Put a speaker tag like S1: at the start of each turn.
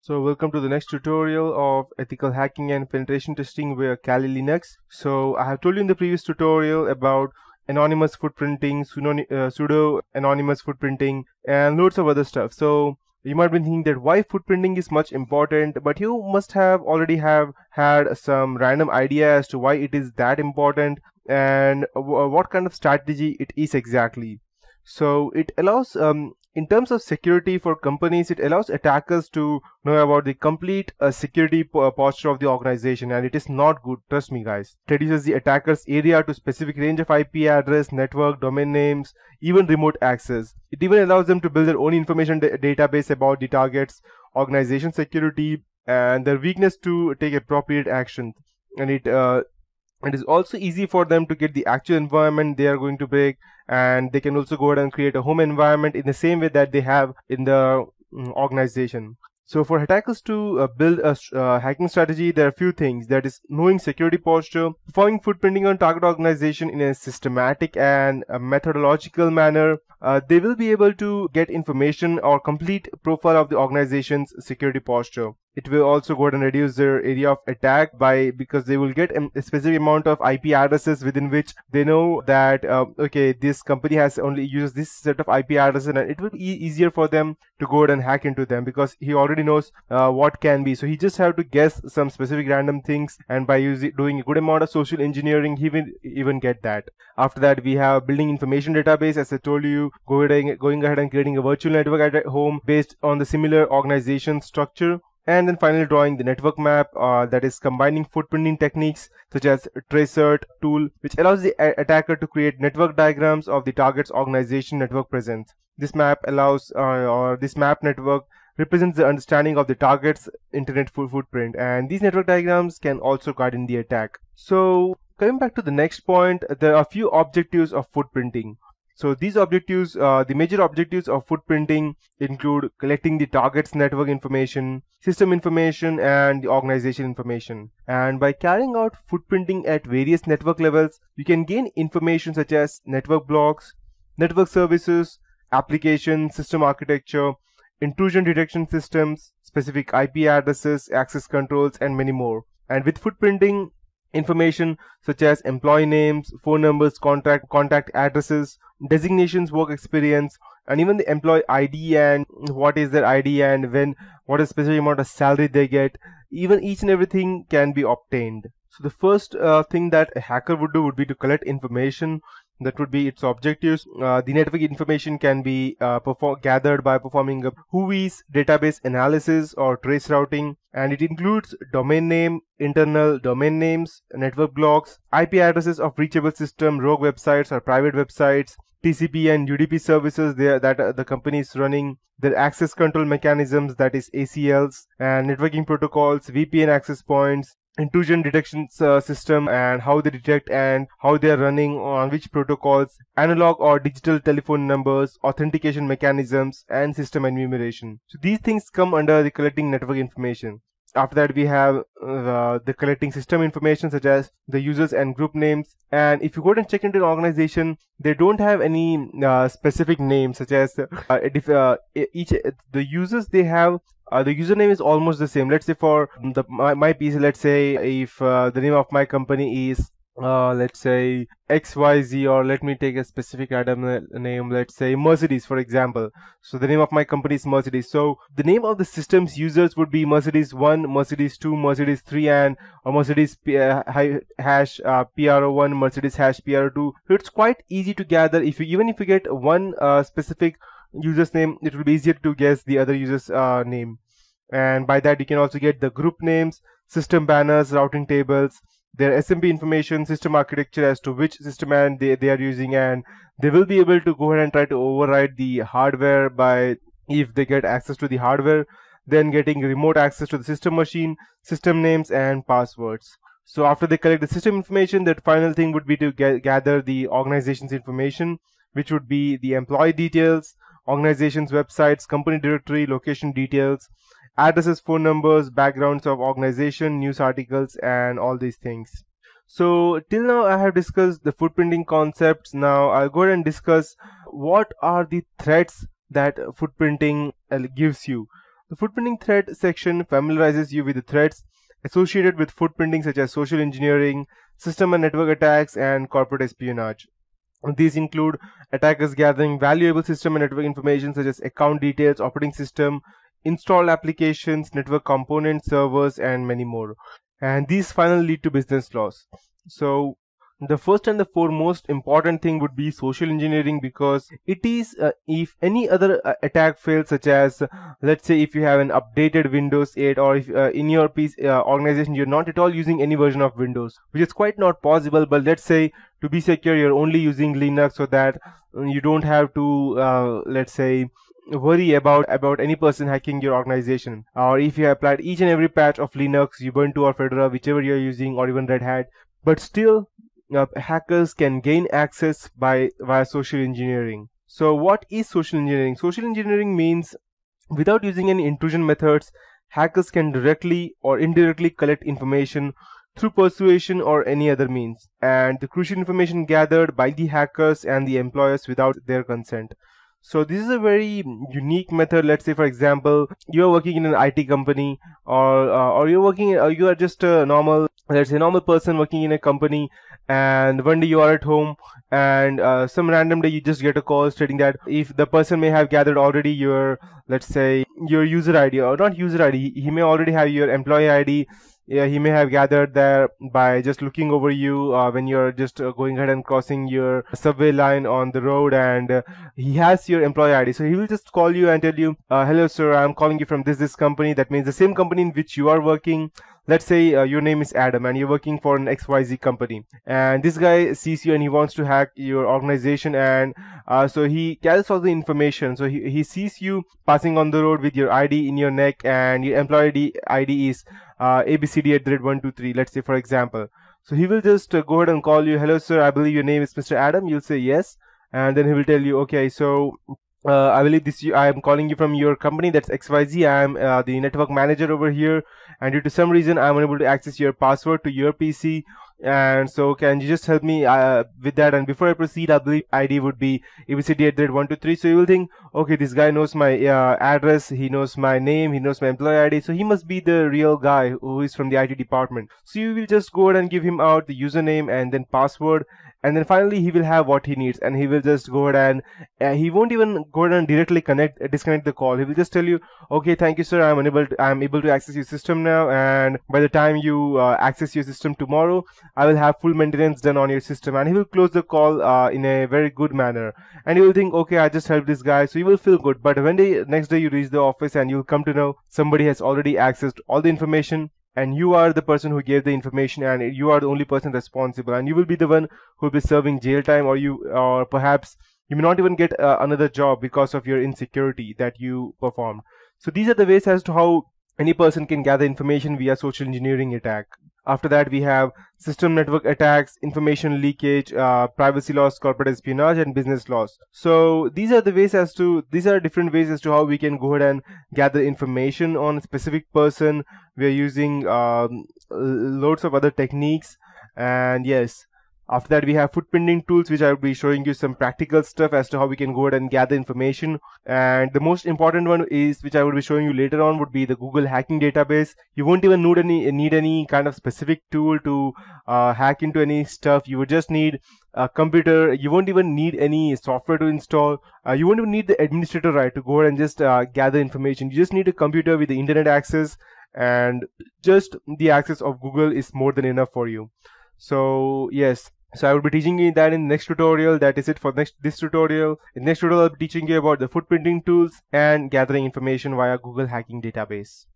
S1: So welcome to the next tutorial of ethical hacking and penetration testing via Kali Linux. So I have told you in the previous tutorial about anonymous footprinting, pseudo anonymous footprinting, and loads of other stuff. So you might be thinking that why footprinting is much important, but you must have already have had some random idea as to why it is that important and what kind of strategy it is exactly. So it allows in terms of security for companies, it allows attackers to know about the complete security posture of the organization, and it is not good, trust me guys. It reduces the attacker's area to specific range of IP address, network, domain names, even remote access. It even allows them to build their own information database about the target's organization security and their weakness to take appropriate action. And it is also easy for them to get the actual environment they are going to break, and they can also go ahead and create a home environment in the same way that they have in the organization. So for attackers to build a hacking strategy, there are a few things. That is knowing security posture, performing footprinting on target organization in a systematic and a methodological manner. They will be able to get information or complete profile of the organization's security posture. It will also go ahead and reduce their area of attack because they will get a specific amount of IP addresses within which they know that okay, this company has only uses this set of IP addresses, and it will be easier for them to go ahead and hack into them because he already knows what can be. So he just have to guess some specific random things, and by doing a good amount of social engineering, he will even get that. After that, we have building information database. As I told you, going ahead and creating a virtual network at home based on the similar organization structure. And then finally drawing the network map, that is combining footprinting techniques such as tracert tool, which allows the attacker to create network diagrams of the target's organization network presence. This map allows or this map network represents the understanding of the target's internet footprint, and these network diagrams can also guide in the attack. So coming back to the next point, there are a few objectives of footprinting. So these objectives, the major objectives of footprinting include collecting the target's network information, system information, and the organization information. And by carrying out footprinting at various network levels, you can gain information such as network blocks, network services, application, system architecture, intrusion detection systems, specific IP addresses, access controls, and many more. And with footprinting, information such as employee names, phone numbers, contact addresses, designations, work experience, and even the employee ID and what is their ID and what is specific amount of salary they get, even each and everything can be obtained. So the first thing that a hacker would do would be to collect information. That would be its objectives. The network information can be gathered by performing a Whois database analysis or trace routing, and it includes domain name, internal domain names, network blocks, IP addresses of reachable system, rogue websites or private websites, TCP and UDP services that the company is running, their access control mechanisms, that is ACLs, and networking protocols, VPN access points, intrusion detection system and how they detect and how they are running on which protocols, analog or digital telephone numbers, authentication mechanisms, and system enumeration. So these things come under the collecting network information. After that, we have the collecting system information such as the users and group names. And if you go and check into an organization, they don't have any specific names such as the users they have. The username is almost the same. Let's say for my PC, let's say if the name of my company is let's say XYZ, or let me take a specific random name, let's say Mercedes for example. So the name of my company is Mercedes. So the name of the system's users would be Mercedes 1, Mercedes 2, Mercedes 3, and or Mercedes hash PRO1, Mercedes hash PRO2. So it's quite easy to gather. Even if you get one specific user's name, it will be easier to guess the other user's name. And by that you can also get the group names, system banners, routing tables, their SMP information, system architecture as to which system they are using, and they will be able to go ahead and try to override the hardware by if they get access to the hardware, then getting remote access to the system machine, system names, and passwords. So after they collect the system information, that final thing would be to gather the organization's information, which would be the employee details, organization's websites, company directory, location details, addresses, phone numbers, backgrounds of organization, news articles, and all these things. So till now I have discussed the footprinting concepts. Now I'll go ahead and discuss what are the threats that footprinting gives you. The footprinting threat section familiarizes you with the threats associated with footprinting such as social engineering, system and network attacks, and corporate espionage. These include attackers gathering valuable system and network information such as account details, operating system, installed applications, network components, servers, and many more. And these finally lead to business loss. So the first and the foremost important thing would be social engineering, because it is if any other attack fails, such as let's say if you have an updated Windows 8, or if in your PC, organization you're not at all using any version of Windows, which is quite not possible, but let's say to be secure you're only using Linux, so that you don't have to let's say worry about any person hacking your organization. Or if you have applied each and every patch of Linux, Ubuntu or Fedora, whichever you're using, or even Red Hat, but still hackers can gain access via social engineering. So what is social engineering? Social engineering means without using any intrusion methods, hackers can directly or indirectly collect information through persuasion or any other means, and the crucial information gathered by the hackers and the employers without their consent. So this is a very unique method. Let's say, for example, you are working in an IT company, or you're working, you are just a normal, let's say, normal person working in a company, and one day you are at home, and some random day you just get a call stating that if the person may have gathered already your, let's say, your user ID, or not user ID, he may already have your employee ID. Yeah, he may have gathered there by just looking over you when you're just going ahead and crossing your subway line on the road, and he has your employee ID. So he will just call you and tell you, hello sir, I'm calling you from this company. That means the same company in which you are working. Let's say your name is Adam and you're working for an XYZ company, and this guy sees you and he wants to hack your organization, and so he gathers all the information. So he sees you passing on the road with your ID in your neck, and your employee ID is ABCD@123, let's say, for example. So he will just go ahead and call you, hello sir, I believe your name is Mr. Adam. You'll say yes, and then he will tell you, okay, so I believe I am calling you from your company, that's XYZ. I am the network manager over here, and due to some reason I'm unable to access your password to your PC, and so can you just help me with that? And before I proceed, I believe ID would be ABCD@123. So you will think, okay, this guy knows my address, he knows my name, he knows my employee ID, so he must be the real guy who is from the IT department. So you will just go ahead and give him out the username and then password, and then finally he will have what he needs, and he will just go ahead and he won't even go ahead and directly disconnect the call. He will just tell you, okay, thank you sir, I'm able to access your system now, and by the time you access your system tomorrow, I will have full maintenance done on your system. And he will close the call in a very good manner, and you will think, okay, I just helped this guy, so you will feel good. But when next day you reach the office, and you'll come to know somebody has already accessed all the information, and you are the person who gave the information, and you are the only person responsible, and you will be the one who will be serving jail time, or perhaps you may not even get another job because of your insecurity that you performed. So these are the ways as to how any person can gather information via social engineering attack. After that, we have system network attacks, information leakage, privacy loss, corporate espionage, and business loss. So these are different ways as to how we can go ahead and gather information on a specific person. We are using loads of other techniques, and yes. After that, we have footprinting tools, which I will be showing you some practical stuff as to how we can go ahead and gather information. And the most important one is, which I will be showing you later on, would be the Google hacking database. You won't even need any kind of specific tool to hack into any stuff. You would just need a computer. You won't even need any software to install. You won't even need the administrator right to go ahead and just gather information. You just need a computer with the internet access, and just the access of Google is more than enough for you. So yes. So I will be teaching you that in the next tutorial. That is it for this tutorial. In the next tutorial, I'll be teaching you about the footprinting tools and gathering information via Google hacking database.